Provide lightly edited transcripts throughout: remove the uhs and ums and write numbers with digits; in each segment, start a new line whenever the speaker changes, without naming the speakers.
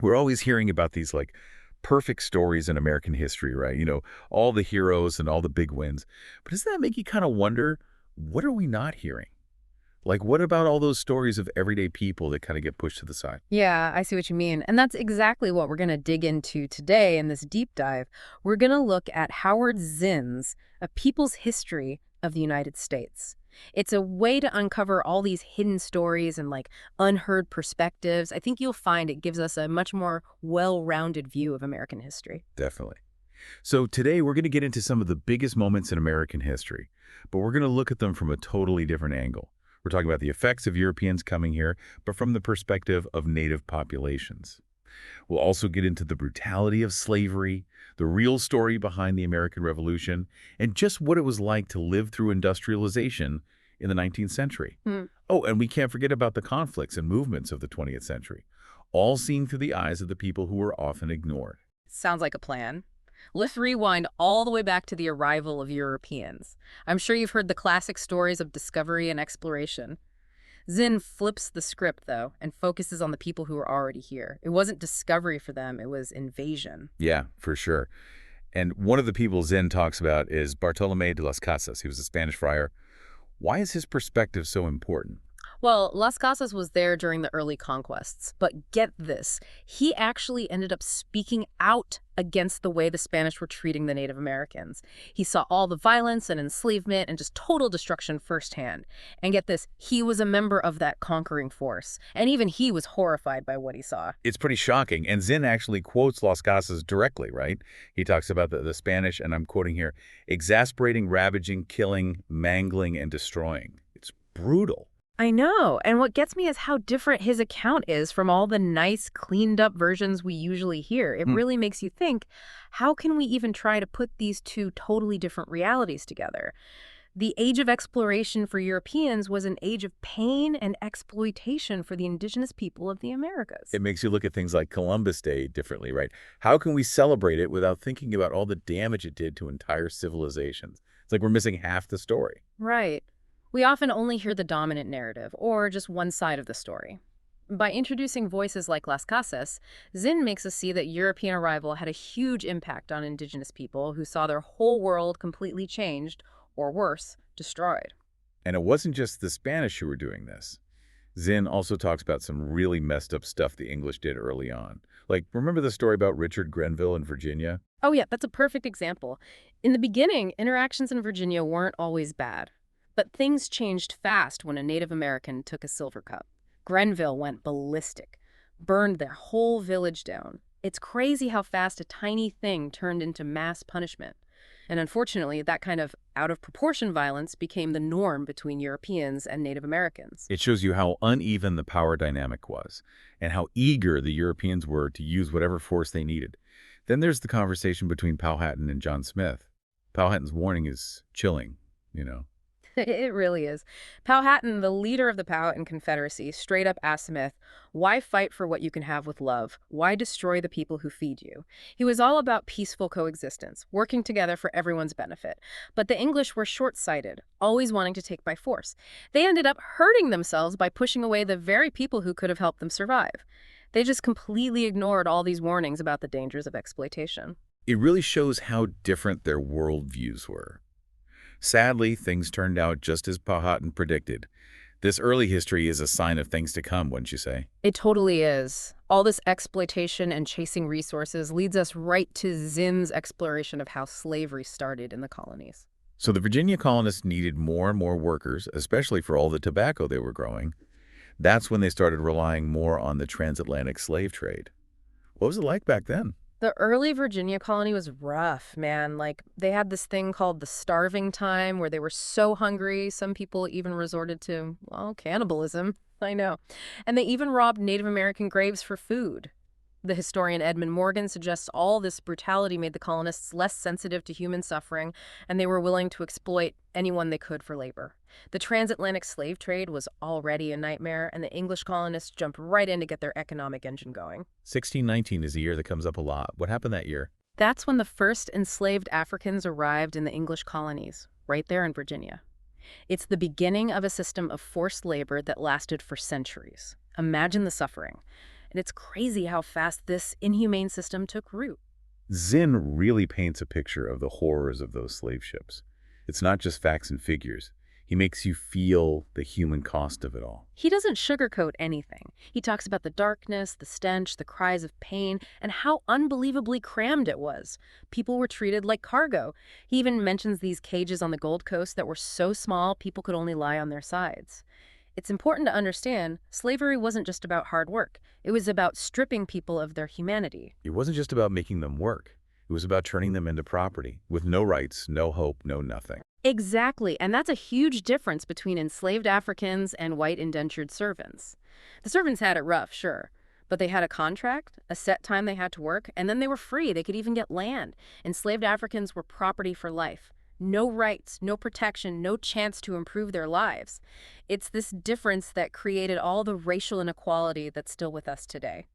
We're always hearing about these like perfect stories in American history, right? All the heroes and all the big wins. But doesn't that make you kind of wonder, what are we not hearing? Like, what about all those stories of everyday people that kind of get pushed to the side?
Yeah, I see what you mean. And that's exactly what we're going to dig into today in this deep dive. We're going to look at Howard Zinn's A People's History of the United States. It's a way to uncover all these hidden stories and unheard perspectives. I think you'll find it gives us a much more well-rounded view of American history.
Definitely. So today we're going to get into some of the biggest moments in American history, but we're going to look at them from a totally different angle. We're talking about the effects of Europeans coming here, but from the perspective of native populations. We'll also get into the brutality of slavery, the real story behind the American Revolution, and just what it was like to live through industrialization in the 19th century.
Hmm.
Oh, and we can't forget about the conflicts and movements of the 20th century, all seen through the eyes of the people who were often ignored.
Sounds like a plan. Let's rewind all the way back to the arrival of Europeans. I'm sure you've heard the classic stories of discovery and exploration. Zinn flips the script, though, and focuses on the people who were already here. It wasn't discovery for them, it was invasion.
Yeah, for sure. And one of the people Zinn talks about is Bartolomé de las Casas. He was a Spanish friar. Why is his perspective so important?
Well, Las Casas was there during the early conquests, but get this, he actually ended up speaking out against the way the Spanish were treating the Native Americans. He saw all the violence and enslavement and just total destruction firsthand. And get this, he was a member of that conquering force, and even he was horrified by what he saw.
It's pretty shocking, and Zinn actually quotes Las Casas directly, right? He talks about the Spanish, and I'm quoting here, exasperating, ravaging, killing, mangling, and destroying. It's brutal.
I know, and what gets me is how different his account is from all the nice, cleaned-up versions we usually hear. It really makes you think, how can we even try to put these two totally different realities together? The age of exploration for Europeans was an age of pain and exploitation for the indigenous people of the Americas.
It makes you look at things like Columbus Day differently, right? How can we celebrate it without thinking about all the damage it did to entire civilizations? It's like we're missing half the story.
Right. We often only hear the dominant narrative, or just one side of the story. By introducing voices like Las Casas, Zinn makes us see that European arrival had a huge impact on indigenous people who saw their whole world completely changed, or worse, destroyed.
And it wasn't just the Spanish who were doing this. Zinn also talks about some really messed up stuff the English did early on. Like, remember the story about Richard Grenville in Virginia?
Oh yeah, that's a perfect example. In the beginning, interactions in Virginia weren't always bad. But things changed fast when a Native American took a silver cup. Grenville went ballistic, burned their whole village down. It's crazy how fast a tiny thing turned into mass punishment. And unfortunately, that kind of out-of-proportion violence became the norm between Europeans and Native Americans.
It shows you how uneven the power dynamic was and how eager the Europeans were to use whatever force they needed. Then there's the conversation between Powhatan and John Smith. Powhatan's warning is chilling, you know.
It really is. Powhatan, the leader of the Powhatan Confederacy, straight up asked Smith, why fight for what you can have with love? Why destroy the people who feed you? He was all about peaceful coexistence, working together for everyone's benefit. But the English were short-sighted, always wanting to take by force. They ended up hurting themselves by pushing away the very people who could have helped them survive. They just completely ignored all these warnings about the dangers of exploitation.
It really shows how different their worldviews were. Sadly, things turned out just as Powhatan predicted. This early history is a sign of things to come, wouldn't you say?
It totally is. All this exploitation and chasing resources leads us right to Zinn's exploration of how slavery started in the colonies.
So the Virginia colonists needed more and more workers, especially for all the tobacco they were growing. That's when they started relying more on the transatlantic slave trade. What was it like back then?
The early Virginia colony was rough, man. They had this thing called the starving time where they were so hungry, some people even resorted to, well, cannibalism. I know. And they even robbed Native American graves for food. The historian Edmund Morgan suggests all this brutality made the colonists less sensitive to human suffering, and they were willing to exploit anyone they could for labor. The transatlantic slave trade was already a nightmare, and the English colonists jumped right in to get their economic engine going.
1619 is a year that comes up a lot. What happened that year?
That's when the first enslaved Africans arrived in the English colonies, right there in Virginia. It's the beginning of a system of forced labor that lasted for centuries. Imagine the suffering. And it's crazy how fast this inhumane system took root.
Zinn really paints a picture of the horrors of those slave ships. It's not just facts and figures. He makes you feel the human cost of it all.
He doesn't sugarcoat anything. He talks about the darkness, the stench, the cries of pain, and how unbelievably crammed it was. People were treated like cargo. He even mentions these cages on the Gold Coast that were so small people could only lie on their sides. It's important to understand slavery wasn't just about hard work. It was about stripping people of their humanity.
It wasn't just about making them work. It was about turning them into property, with no rights, no hope, no nothing.
Exactly, and that's a huge difference between enslaved Africans and white indentured servants. The servants had it rough, sure, but they had a contract, a set time they had to work, and then they were free. They could even get land. Enslaved Africans were property for life. No rights, no protection, no chance to improve their lives. It's this difference that created all the racial inequality that's still with us today.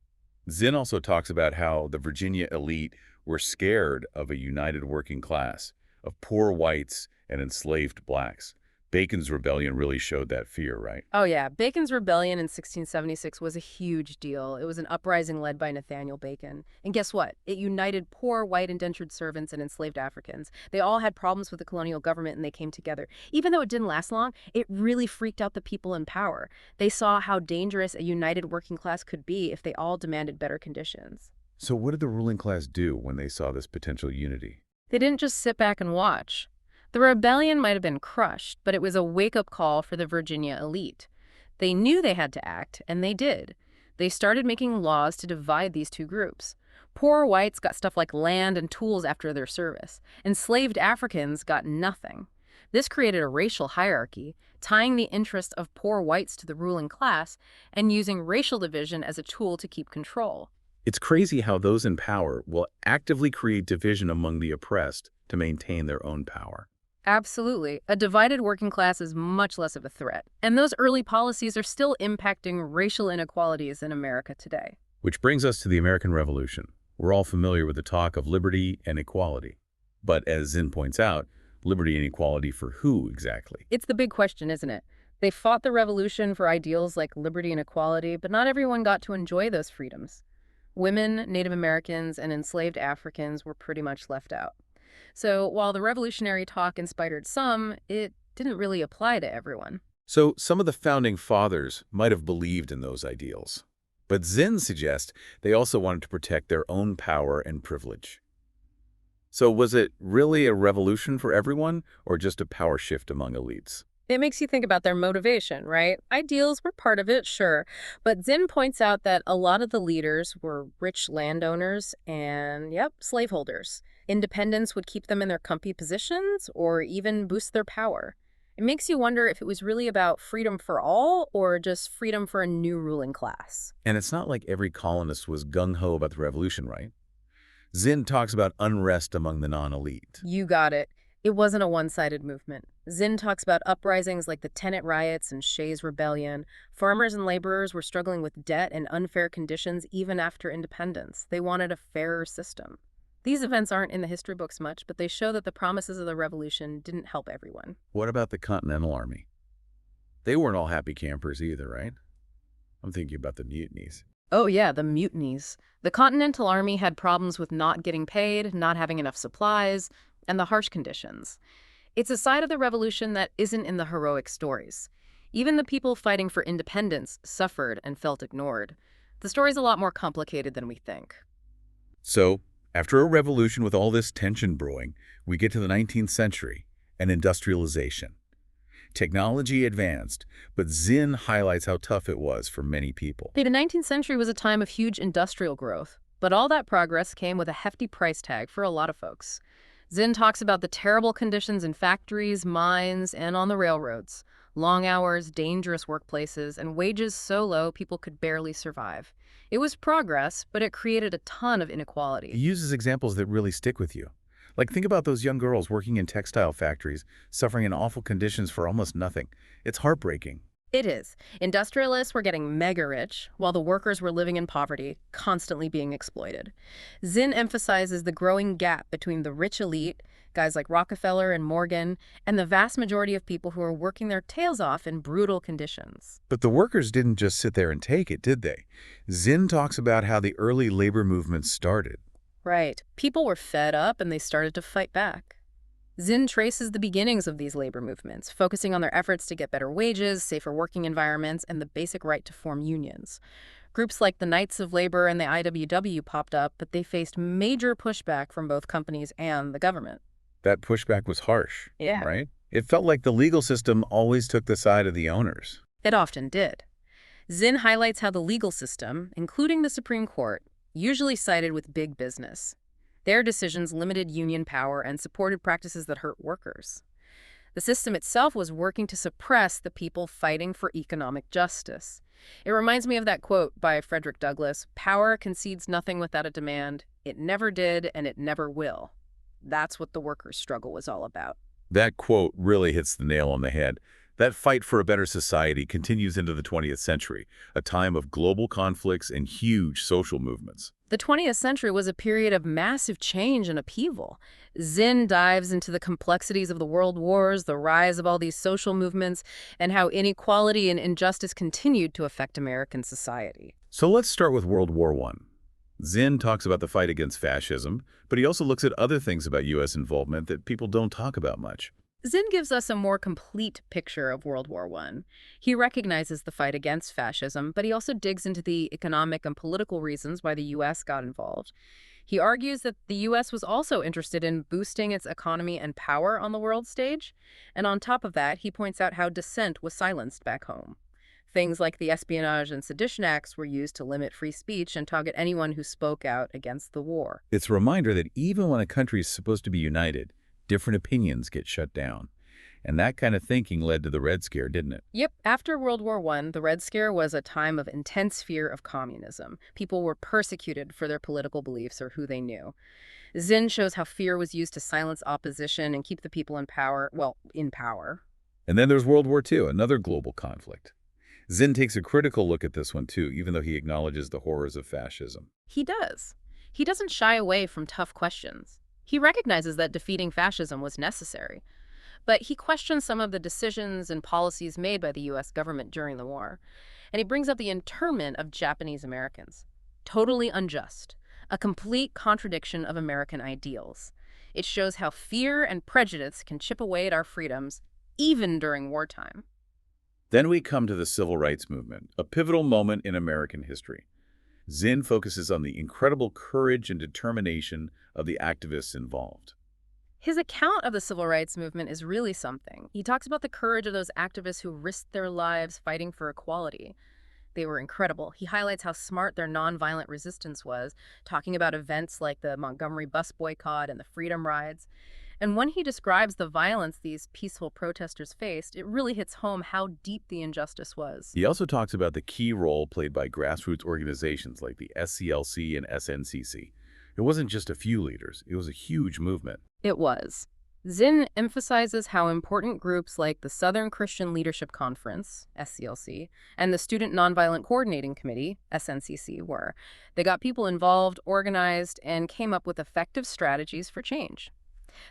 Zinn also talks about how the Virginia elite were scared of a united working class, of poor whites and enslaved blacks. Bacon's rebellion really showed that fear, right?
Oh, yeah. Bacon's rebellion in 1676 was a huge deal. It was an uprising led by Nathaniel Bacon. And guess what? It united poor white indentured servants and enslaved Africans. They all had problems with the colonial government and they came together. Even though it didn't last long, it really freaked out the people in power. They saw how dangerous a united working class could be if they all demanded better conditions.
So what did the ruling class do when they saw this potential unity?
They didn't just sit back and watch. The rebellion might have been crushed, but it was a wake-up call for the Virginia elite. They knew they had to act, and they did. They started making laws to divide these two groups. Poor whites got stuff like land and tools after their service. Enslaved Africans got nothing. This created a racial hierarchy, tying the interests of poor whites to the ruling class and using racial division as a tool to keep control.
It's crazy how those in power will actively create division among the oppressed to maintain their own power.
Absolutely. A divided working class is much less of a threat. And those early policies are still impacting racial inequalities in America today.
Which brings us to the American Revolution. We're all familiar with the talk of liberty and equality. But as Zinn points out, liberty and equality for who exactly?
It's the big question, isn't it? They fought the revolution for ideals like liberty and equality, but not everyone got to enjoy those freedoms. Women, Native Americans, and enslaved Africans were pretty much left out. So while the revolutionary talk inspired some, it didn't really apply to everyone.
So some of the founding fathers might have believed in those ideals. But Zinn suggests they also wanted to protect their own power and privilege. So was it really a revolution for everyone, or just a power shift among elites?
It makes you think about their motivation, right? Ideals were part of it, sure. But Zinn points out that a lot of the leaders were rich landowners and, yep, slaveholders. Independence would keep them in their comfy positions or even boost their power. It makes you wonder if it was really about freedom for all or just freedom for a new ruling class.
And it's not like every colonist was gung-ho about the revolution, right? Zinn talks about unrest among the non-elite.
You got it. It wasn't a one-sided movement. Zinn talks about uprisings like the tenant riots and Shays' Rebellion. Farmers and laborers were struggling with debt and unfair conditions even after independence. They wanted a fairer system. These events aren't in the history books much, but they show that the promises of the revolution didn't help everyone.
What about the Continental Army? They weren't all happy campers either, right? I'm thinking about the mutinies.
Oh yeah, the mutinies. The Continental Army had problems with not getting paid, not having enough supplies, and the harsh conditions. It's a side of the revolution that isn't in the heroic stories. Even the people fighting for independence suffered and felt ignored. The story's a lot more complicated than we think.
So, after a revolution with all this tension brewing, we get to the 19th century and industrialization. Technology advanced, but Zinn highlights how tough it was for many people.
The 19th century was a time of huge industrial growth, but all that progress came with a hefty price tag for a lot of folks. Zinn talks about the terrible conditions in factories, mines, and on the railroads. Long hours, dangerous workplaces, and wages so low people could barely survive. It was progress, but it created a ton of inequality.
He uses examples that really stick with you. Like, think about those young girls working in textile factories, suffering in awful conditions for almost nothing. It's heartbreaking.
It is. Industrialists were getting mega rich, while the workers were living in poverty, constantly being exploited. Zinn emphasizes the growing gap between the rich elite, guys like Rockefeller and Morgan, and the vast majority of people who are working their tails off in brutal conditions.
But the workers didn't just sit there and take it, did they? Zinn talks about how the early labor movement started.
Right. People were fed up and they started to fight back. Zinn traces the beginnings of these labor movements, focusing on their efforts to get better wages, safer working environments, and the basic right to form unions. Groups like the Knights of Labor and the IWW popped up, but they faced major pushback from both companies and the government.
That pushback was harsh,
Yeah.
right? It felt like the legal system always took the side of the owners.
It often did. Zinn highlights how the legal system, including the Supreme Court, usually sided with big business. Their decisions limited union power and supported practices that hurt workers. The system itself was working to suppress the people fighting for economic justice. It reminds me of that quote by Frederick Douglass, "Power concedes nothing without a demand. It never did, and it never will." That's what the workers' struggle was all about.
That quote really hits the nail on the head. That fight for a better society continues into the 20th century, a time of global conflicts and huge social movements.
The 20th century was a period of massive change and upheaval. Zinn dives into the complexities of the world wars, the rise of all these social movements, and how inequality and injustice continued to affect American society.
So let's start with World War I. Zinn talks about the fight against fascism, but he also looks at other things about U.S. involvement that people don't talk about much.
Zinn gives us a more complete picture of World War I. He recognizes the fight against fascism, but he also digs into the economic and political reasons why the U.S. got involved. He argues that the U.S. was also interested in boosting its economy and power on the world stage, and on top of that, he points out how dissent was silenced back home. Things like the Espionage and Sedition Acts were used to limit free speech and target anyone who spoke out against the war.
It's a reminder that even when a country is supposed to be united, different opinions get shut down. And that kind of thinking led to the Red Scare, didn't it?
Yep, after World War I, the Red Scare was a time of intense fear of communism. People were persecuted for their political beliefs or who they knew. Zinn shows how fear was used to silence opposition and keep the people in power, well, in power.
And then there's World War II, another global conflict. Zinn takes a critical look at this one too, even though he acknowledges the horrors of fascism.
He does. He doesn't shy away from tough questions. He recognizes that defeating fascism was necessary. But he questions some of the decisions and policies made by the U.S. government during the war. And he brings up the internment of Japanese Americans. Totally unjust. A complete contradiction of American ideals. It shows how fear and prejudice can chip away at our freedoms, even during wartime.
Then we come to the Civil Rights Movement, a pivotal moment in American history. Zinn focuses on the incredible courage and determination of the activists involved.
His account of the civil rights movement is really something. He talks about the courage of those activists who risked their lives fighting for equality. They were incredible. He highlights how smart their nonviolent resistance was, talking about events like the Montgomery bus boycott and the Freedom Rides. And when he describes the violence these peaceful protesters faced, it really hits home how deep the injustice was.
He also talks about the key role played by grassroots organizations like the SCLC and SNCC. It wasn't just a few leaders, it was a huge movement.
It was. Zinn emphasizes how important groups like the Southern Christian Leadership Conference, SCLC, and the Student Nonviolent Coordinating Committee, SNCC, were. They got people involved, organized, and came up with effective strategies for change.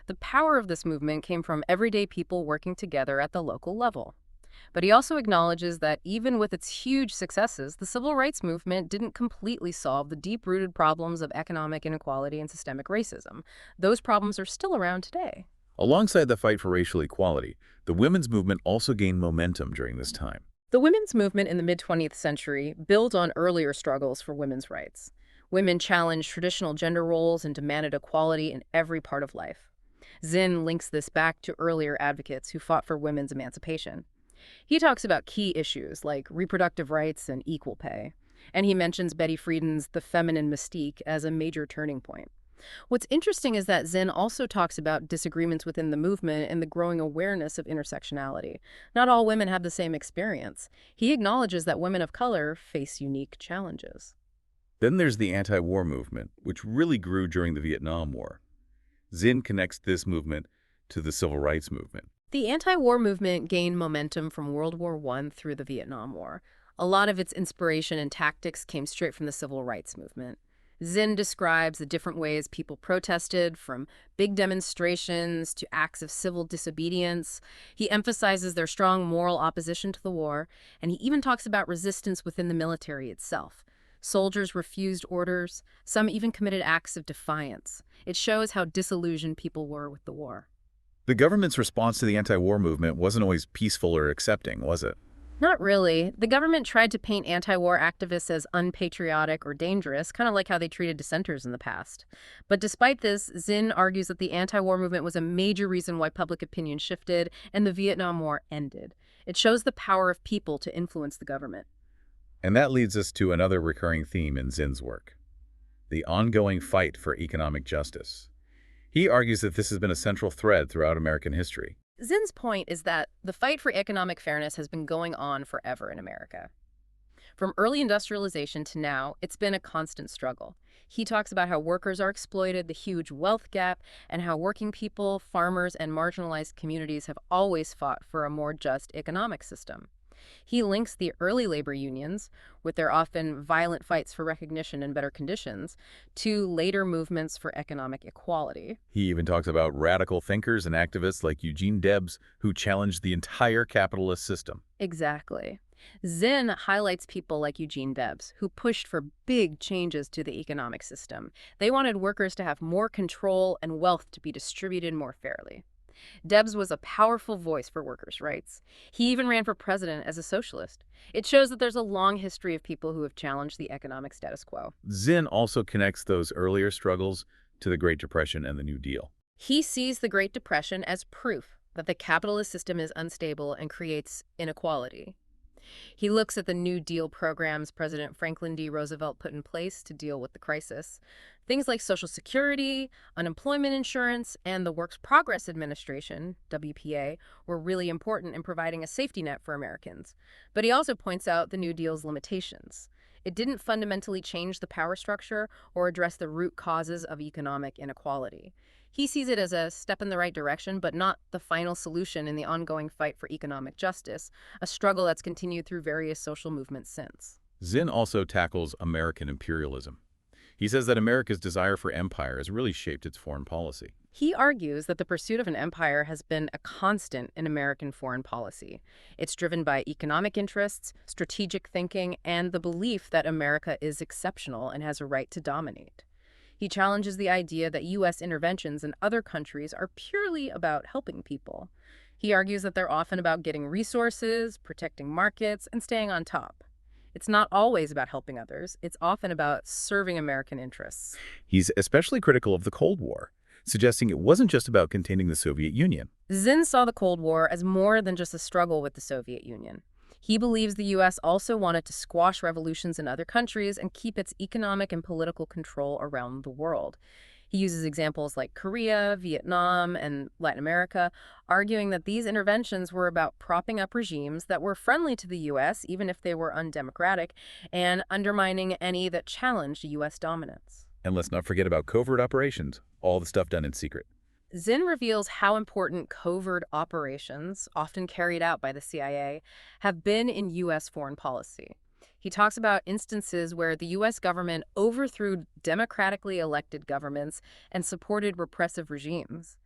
The power of this movement came from everyday people working together at the local level. But he also acknowledges that even with its huge successes, the civil rights movement didn't completely solve the deep-rooted problems of economic inequality and systemic racism. Those problems are still around today.
Alongside the fight for racial equality, the women's movement also gained momentum during this time.
The women's movement in the mid-20th century built on earlier struggles for women's rights. Women challenged traditional gender roles and demanded equality in every part of life. Zinn links this back to earlier advocates who fought for women's emancipation. He talks about key issues like reproductive rights and equal pay, and he mentions Betty Friedan's The Feminine Mystique as a major turning point. What's interesting is that Zinn also talks about disagreements within the movement and the growing awareness of intersectionality. Not all women have the same experience. He acknowledges that women of color face unique challenges.
Then there's the anti-war movement, which really grew during the Vietnam War. Zinn connects this movement to the civil rights movement.
The anti-war movement gained momentum from World War I through the Vietnam War. A lot of its inspiration and tactics came straight from the civil rights movement. Zinn describes the different ways people protested, from big demonstrations to acts of civil disobedience. He emphasizes their strong moral opposition to the war, and he even talks about resistance within the military itself. Soldiers refused orders, some even committed acts of defiance. It shows how disillusioned people were with the war.
The government's response to the anti-war movement wasn't always peaceful or accepting, was it?
Not really. The government tried to paint anti-war activists as unpatriotic or dangerous, kind of like how they treated dissenters in the past. But despite this, Zinn argues that the anti-war movement was a major reason why public opinion shifted and the Vietnam War ended. It shows the power of people to influence the government.
And that leads us to another recurring theme in Zinn's work, the ongoing fight for economic justice. He argues that this has been a central thread throughout American history.
Zinn's point is that the fight for economic fairness has been going on forever in America. From early industrialization to now, it's been a constant struggle. He talks about how workers are exploited, the huge wealth gap, and how working people, farmers, and marginalized communities have always fought for a more just economic system. He links the early labor unions, with their often violent fights for recognition and better conditions, to later movements for economic equality.
He even talks about radical thinkers and activists like Eugene Debs who challenged the entire capitalist system.
Exactly. Zinn highlights people like Eugene Debs, who pushed for big changes to the economic system. They wanted workers to have more control and wealth to be distributed more fairly. Debs was a powerful voice for workers' rights. He even ran for president as a socialist. It shows that there's a long history of people who have challenged the economic status quo.
Zinn also connects those earlier struggles to the Great Depression and the New Deal.
He sees the Great Depression as proof that the capitalist system is unstable and creates inequality. He looks at the New Deal programs President Franklin D. Roosevelt put in place to deal with the crisis. Things like Social Security, unemployment insurance, and the Works Progress Administration, WPA, were really important in providing a safety net for Americans. But he also points out the New Deal's limitations. It didn't fundamentally change the power structure or address the root causes of economic inequality. He sees it as a step in the right direction, but not the final solution in the ongoing fight for economic justice, a struggle that's continued through various social movements since.
Zinn also tackles American imperialism. He says that America's desire for empire has really shaped its foreign policy.
He argues that the pursuit of an empire has been a constant in American foreign policy. It's driven by economic interests, strategic thinking, and the belief that America is exceptional and has a right to dominate. He challenges the idea that U.S. interventions in other countries are purely about helping people. He argues that they're often about getting resources, protecting markets, and staying on top. It's not always about helping others. It's often about serving American interests.
He's especially critical of the Cold War, suggesting it wasn't just about containing the Soviet Union.
Zinn saw the Cold War as more than just a struggle with the Soviet Union. He believes the U.S. also wanted to squash revolutions in other countries and keep its economic and political control around the world. He uses examples like Korea, Vietnam, and Latin America, arguing that these interventions were about propping up regimes that were friendly to the U.S., even if they were undemocratic, and undermining any that challenged U.S. dominance.
And let's not forget about covert operations, all the stuff done in secret.
Zinn reveals how important covert operations, often carried out by the CIA, have been in U.S. foreign policy. He talks about instances where the U.S. government overthrew democratically elected governments and supported repressive regimes.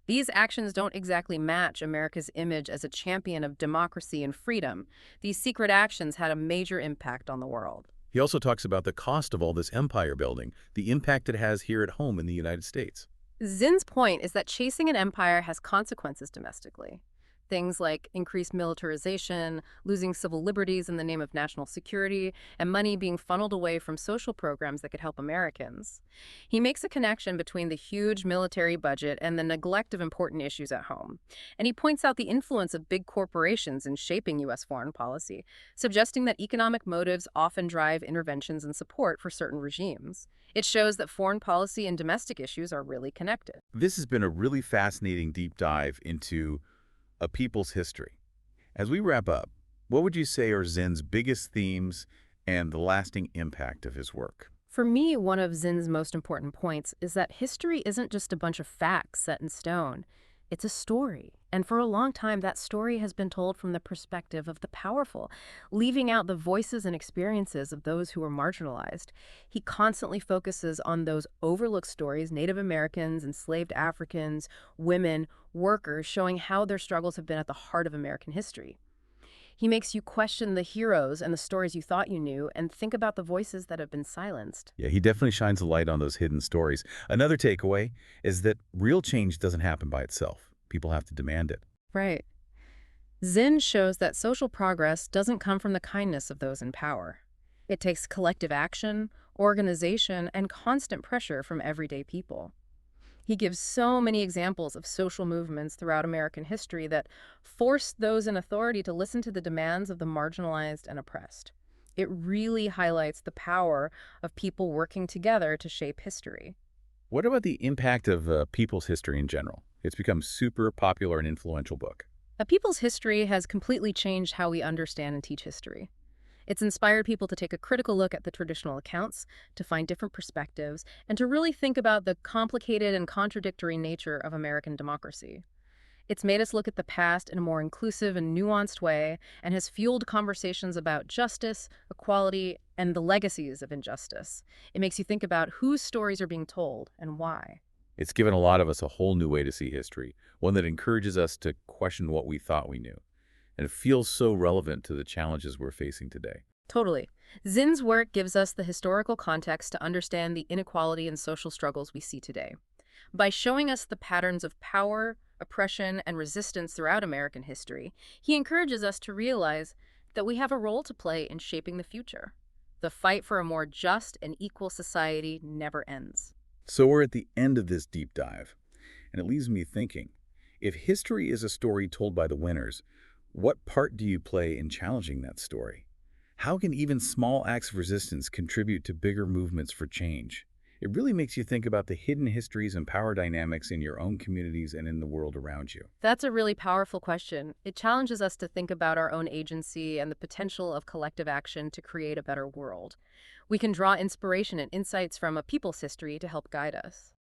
These actions don't exactly match America's image as a champion of democracy and freedom. These secret actions had a major impact on the world.
He also talks about the cost of all this empire building, the impact it has here at home in the United States.
Zinn's point is that chasing an empire has consequences domestically. Things like increased militarization, losing civil liberties in the name of national security, and money being funneled away from social programs that could help Americans. He makes a connection between the huge military budget and the neglect of important issues at home. And he points out the influence of big corporations in shaping U.S. foreign policy, suggesting that economic motives often drive interventions and support for certain regimes. It shows that foreign policy and domestic issues are really connected.
This has been a really fascinating deep dive into a people's history. As we wrap up, what would you say are Zinn's biggest themes and the lasting impact of his work?
For me, one of Zinn's most important points is that history isn't just a bunch of facts set in stone. It's a story. And for a long time, that story has been told from the perspective of the powerful, leaving out the voices and experiences of those who were marginalized. He constantly focuses on those overlooked stories, Native Americans, enslaved Africans, women, workers, showing how their struggles have been at the heart of American history. He makes you question the heroes and the stories you thought you knew and think about the voices that have been silenced.
Yeah, he definitely shines a light on those hidden stories. Another takeaway is that real change doesn't happen by itself. People have to demand it.
Right. Zinn shows that social progress doesn't come from the kindness of those in power. It takes collective action, organization, and constant pressure from everyday people. He gives so many examples of social movements throughout American history that forced those in authority to listen to the demands of the marginalized and oppressed. It really highlights the power of people working together to shape history.
What about the impact of people's history in general? It's become super popular and influential book.
A people's history has completely changed how we understand and teach history. It's inspired people to take a critical look at the traditional accounts, to find different perspectives, and to really think about the complicated and contradictory nature of American democracy. It's made us look at the past in a more inclusive and nuanced way and has fueled conversations about justice, equality, and the legacies of injustice. It makes you think about whose stories are being told and why.
It's given a lot of us a whole new way to see history, one that encourages us to question what we thought we knew. And it feels so relevant to the challenges we're facing today.
Totally. Zinn's work gives us the historical context to understand the inequality and social struggles we see today. By showing us the patterns of power, oppression, and resistance throughout American history, he encourages us to realize that we have a role to play in shaping the future. The fight for a more just and equal society never ends.
So we're at the end of this deep dive, and it leaves me thinking, if history is a story told by the winners, what part do you play in challenging that story? How can even small acts of resistance contribute to bigger movements for change? It really makes you think about the hidden histories and power dynamics in your own communities and in the world around you.
That's a really powerful question. It challenges us to think about our own agency and the potential of collective action to create a better world. We can draw inspiration and insights from a people's history to help guide us.